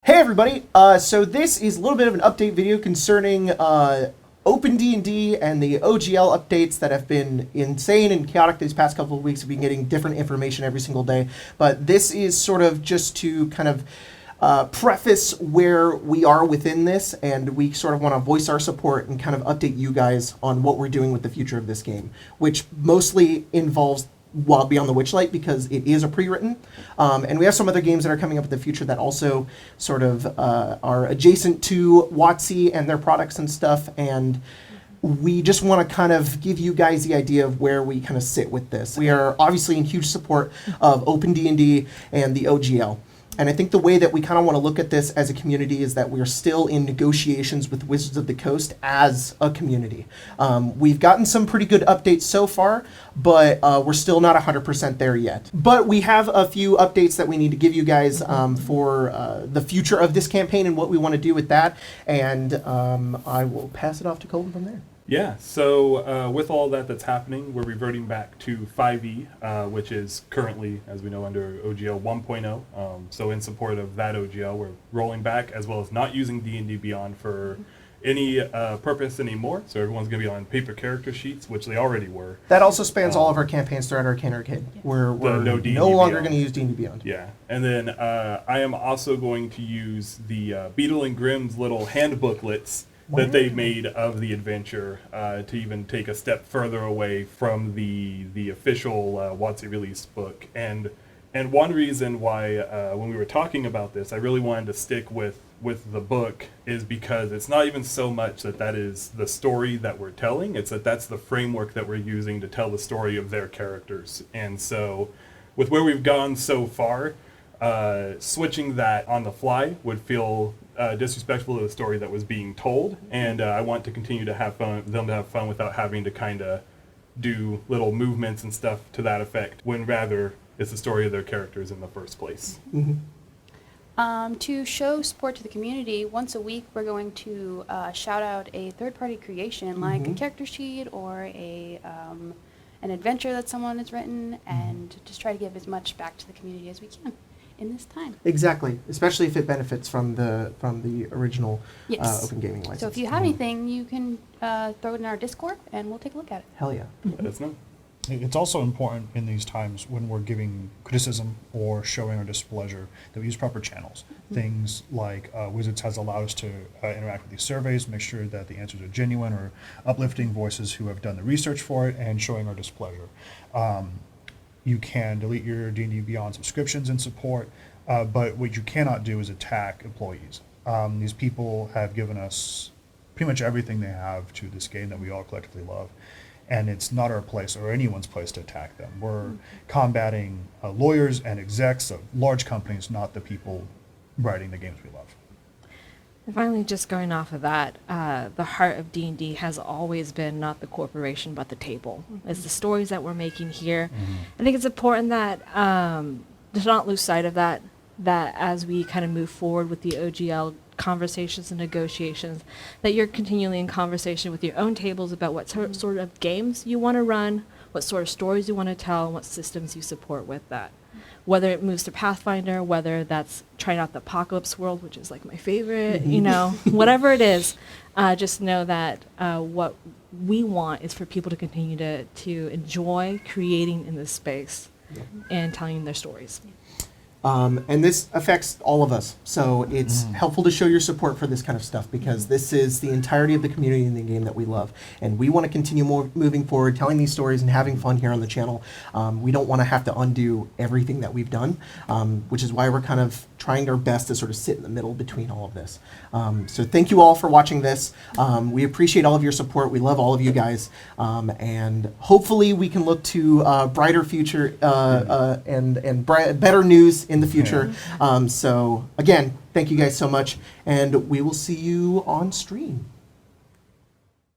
Hey everybody, so this is a little bit of an update video concerning Open D&D and the OGL updates that have been insane and chaotic these past couple of weeks. We've been getting different information every single day, but this is sort of just to kind of preface where we are within this, and we sort of want to voice our support and kind of update you guys on what we're doing with the future of this game, which mostly involves Wild Beyond the Witchlight because it is a pre-written. And we have some other games that are coming up in the future that also sort of are adjacent to WotC and their products and stuff. And we just want to kind of give you guys the idea of where we kind of sit with this. We are obviously in huge support of Open D&D and the OGL. And I think the way that we kind of want to look at this as a community is that we're still in negotiations with Wizards of the Coast as a community. We've gotten some pretty good updates so far, but we're still not 100% there yet. But we have a few updates that we need to give you guys for the future of this campaign and what we want to do with that. And I will pass it off to Colton from there. Yeah, so with all that's happening, we're reverting back to 5e, which is currently, as we know, under OGL 1.0. So in support of that OGL, we're rolling back, as well as not using D&D Beyond for any purpose anymore. So everyone's going to be on paper character sheets, which they already were. That also spans all of our campaigns throughout Arcane Arcade. We're no longer going to use D&D Beyond. Yeah, and then I am also going to use the Beetle and Grimm's little hand booklets that they made of the adventure to even take a step further away from the official WotC release book. And one reason why when we were talking about this, I really wanted to stick with the book is because it's not even so much that is the story that we're telling, it's that's the framework that we're using to tell the story of their characters. And so with where we've gone so far, switching that on the fly would feel disrespectful to the story that was being told, and I want to continue to have fun, them to have fun without having to kind of do little movements and stuff to that effect, when rather it's the story of their characters in the first place. To show support to the community, once a week we're going to shout out a third-party creation, like a character sheet or an adventure that someone has written, and just try to give as much back to the community as we can in this time. Exactly, especially if it benefits from the original Open Gaming license. So if you have anything, you can throw it in our Discord, and we'll take a look at it. Hell yeah. Let us know. It's also important in these times when we're giving criticism or showing our displeasure that we use proper channels. Things like Wizards has allowed us to interact with these surveys, make sure that the answers are genuine, or uplifting voices who have done the research for it and showing our displeasure. You can delete your D&D Beyond subscriptions in support, but what you cannot do is attack employees. These people have given us pretty much everything they have to this game that we all collectively love, and it's not our place or anyone's place to attack them. We're combating lawyers and execs of large companies, not the people writing the games we love. And finally, just going off of that, the heart of D&D has always been not the corporation, but the table. It's the stories that we're making here. I think it's important that to not lose sight of that as we kind of move forward with the OGL conversations and negotiations, that you're continually in conversation with your own tables about what sort of games you want to run, what sort of stories you want to tell, and what systems you support with that. Whether it moves to Pathfinder, whether that's trying out the Apocalypse world, which is like my favorite, whatever it is, just know that what we want is for people to continue to enjoy creating in this space and telling their stories. And this affects all of us, so it's helpful to show your support for this kind of stuff, because this is the entirety of the community in the game that we love, and we want to continue moving forward, telling these stories and having fun here on the channel. We don't want to have to undo everything that we've done, which is why we're kind of trying our best to sort of sit in the middle between all of this. So thank you all for watching this. We appreciate all of your support. We love all of you guys, and hopefully we can look to brighter future and better news in the future. So again, thank you guys so much, and we will see you on stream.